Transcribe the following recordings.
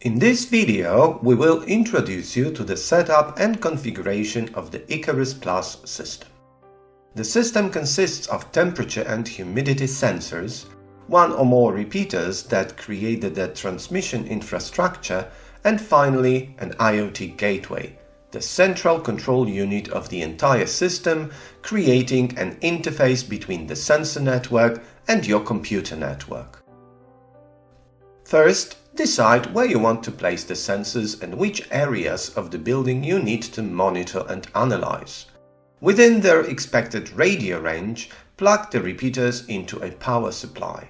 In this video, we will introduce you to the setup and configuration of the IQAROS Plus system. The system consists of temperature and humidity sensors, one or more repeaters that create the transmission infrastructure, and finally an IoT gateway, the central control unit of the entire system, creating an interface between the sensor network and your computer network. First, decide where you want to place the sensors and which areas of the building you need to monitor and analyze. Within their expected radio range, plug the repeaters into a power supply.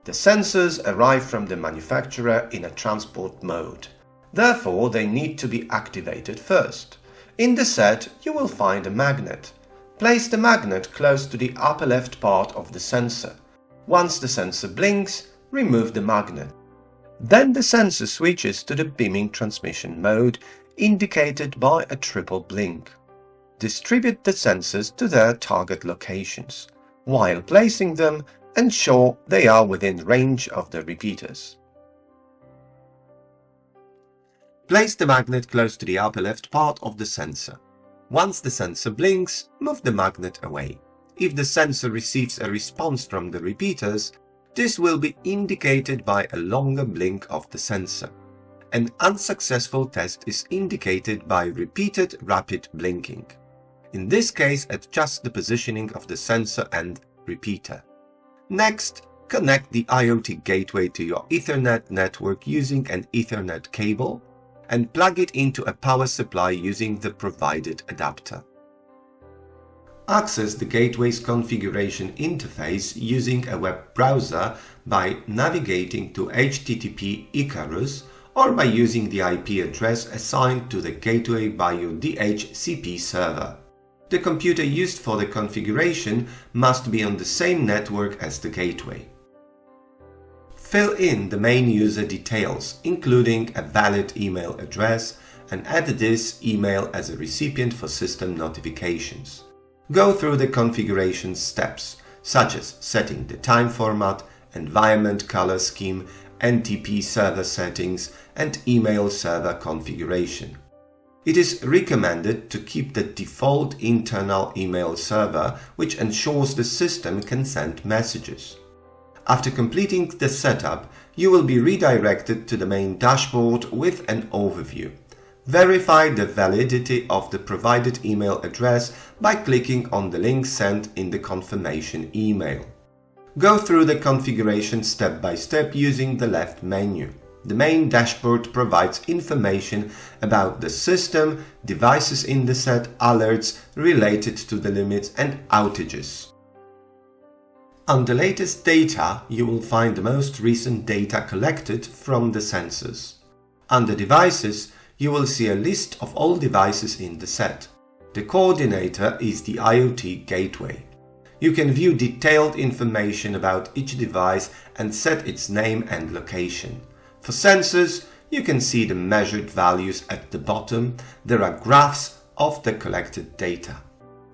The sensors arrive from the manufacturer in a transport mode. Therefore, they need to be activated first. In the set, you will find a magnet. Place the magnet close to the upper left part of the sensor. Once the sensor blinks, remove the magnet. Then the sensor switches to the beaming transmission mode, indicated by a triple blink. Distribute the sensors to their target locations. While placing them, ensure they are within range of the repeaters. Place the magnet close to the upper left part of the sensor. Once the sensor blinks, move the magnet away. If the sensor receives a response from the repeaters, this will be indicated by a longer blink of the sensor. An unsuccessful test is indicated by repeated rapid blinking. In this case, adjust the positioning of the sensor and repeater. Next, connect the IoT gateway to your Ethernet network using an Ethernet cable and plug it into a power supply using the provided adapter. Access the gateway's configuration interface using a web browser by navigating to http IQAROS or by using the IP address assigned to the gateway by your DHCP server. The computer used for the configuration must be on the same network as the gateway. Fill in the main user details, including a valid email address, and add this email as a recipient for system notifications. Go through the configuration steps, such as setting the time format, environment color scheme, NTP server settings, and email server configuration. It is recommended to keep the default internal email server, which ensures the system can send messages. After completing the setup, you will be redirected to the main dashboard with an overview. Verify the validity of the provided email address by clicking on the link sent in the confirmation email. Go through the configuration step by step using the left menu. The main dashboard provides information about the system, devices in the set, alerts related to the limits, and outages. Under latest data, you will find the most recent data collected from the sensors. Under devices, you will see a list of all devices in the set. The coordinator is the IoT gateway. You can view detailed information about each device and set its name and location. For sensors, you can see the measured values at the bottom. There are graphs of the collected data.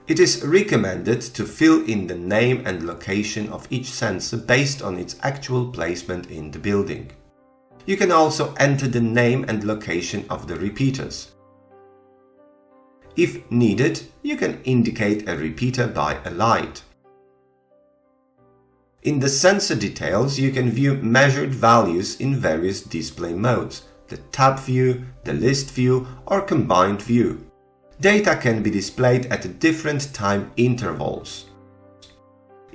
It is recommended to fill in the name and location of each sensor based on its actual placement in the building. You can also enter the name and location of the repeaters. If needed, you can indicate a repeater by a light. In the sensor details, you can view measured values in various display modes, the tab view, the list view, or combined view. Data can be displayed at different time intervals.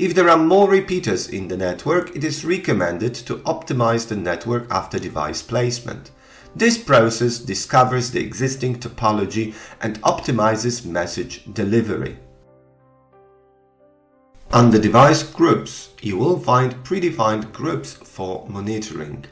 If there are more repeaters in the network, it is recommended to optimize the network after device placement. This process discovers the existing topology and optimizes message delivery. Under device groups, you will find predefined groups for monitoring.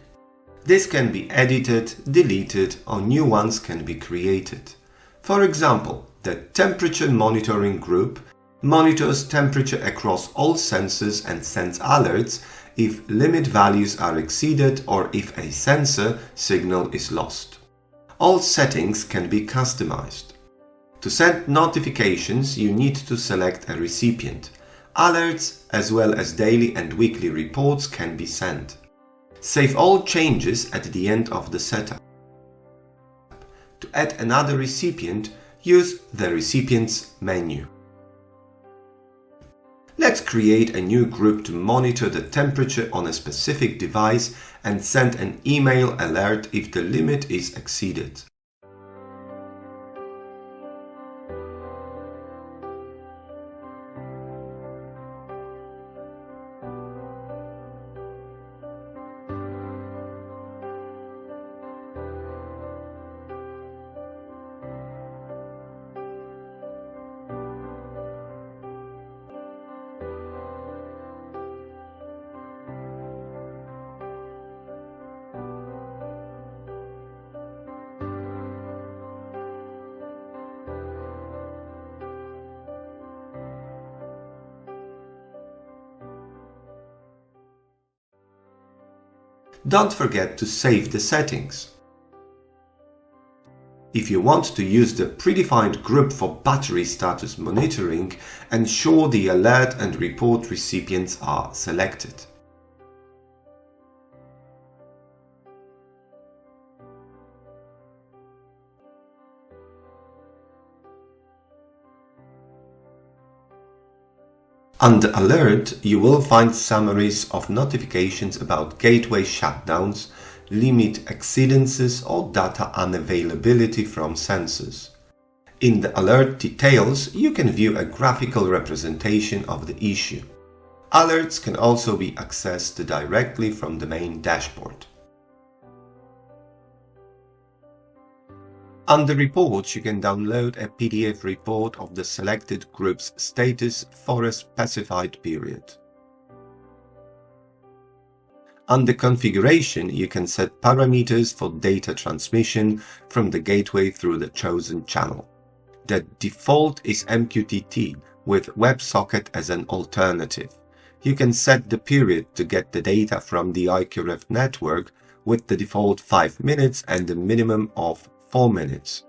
This can be edited, deleted, or new ones can be created. For example, the temperature monitoring group monitors temperature across all sensors and sends alerts if limit values are exceeded or if a sensor signal is lost. All settings can be customized. To send notifications, you need to select a recipient. Alerts as well as daily and weekly reports can be sent. Save all changes at the end of the setup. To add another recipient, use the Recipients menu. Let's create a new group to monitor the temperature on a specific device and send an email alert if the limit is exceeded. Don't forget to save the settings. If you want to use the predefined group for battery status monitoring, ensure the alert and report recipients are selected. Under Alert, you will find summaries of notifications about gateway shutdowns, limit exceedances or data unavailability from sensors. In the Alert details, you can view a graphical representation of the issue. Alerts can also be accessed directly from the main dashboard. Under Reports, you can download a PDF report of the selected group's status for a specified period. Under Configuration, you can set parameters for data transmission from the gateway through the chosen channel. The default is MQTT, with WebSocket as an alternative. You can set the period to get the data from the IQAROS network with the default 5 minutes and a minimum of 4 minutes.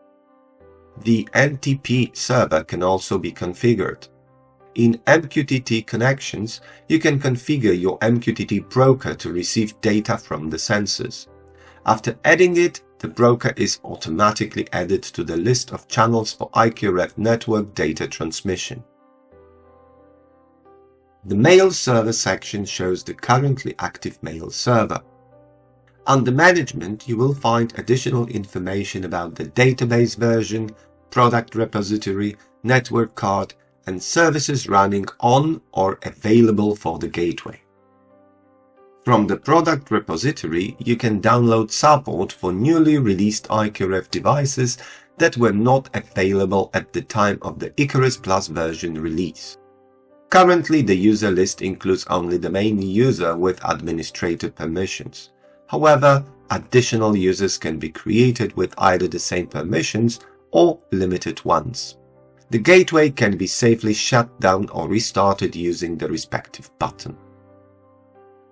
The NTP server can also be configured. In MQTT connections, you can configure your MQTT broker to receive data from the sensors. After adding it, the broker is automatically added to the list of channels for IQAROS network data transmission. The Mail Server section shows the currently active mail server. Under Management, you will find additional information about the database version, product repository, network card, and services running on or available for the gateway. From the product repository, you can download support for newly released IQAROS devices that were not available at the time of the IQAROS Plus version release. Currently, the user list includes only the main user with administrator permissions. However, additional users can be created with either the same permissions or limited ones. The gateway can be safely shut down or restarted using the respective button.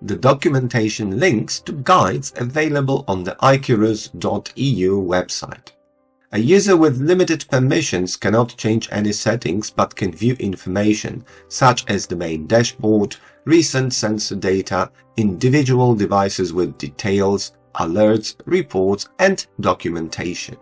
The documentation links to guides available on the IQAROS.eu website. A user with limited permissions cannot change any settings but can view information such as the main dashboard, recent sensor data, individual devices with details, alerts, reports, and documentation.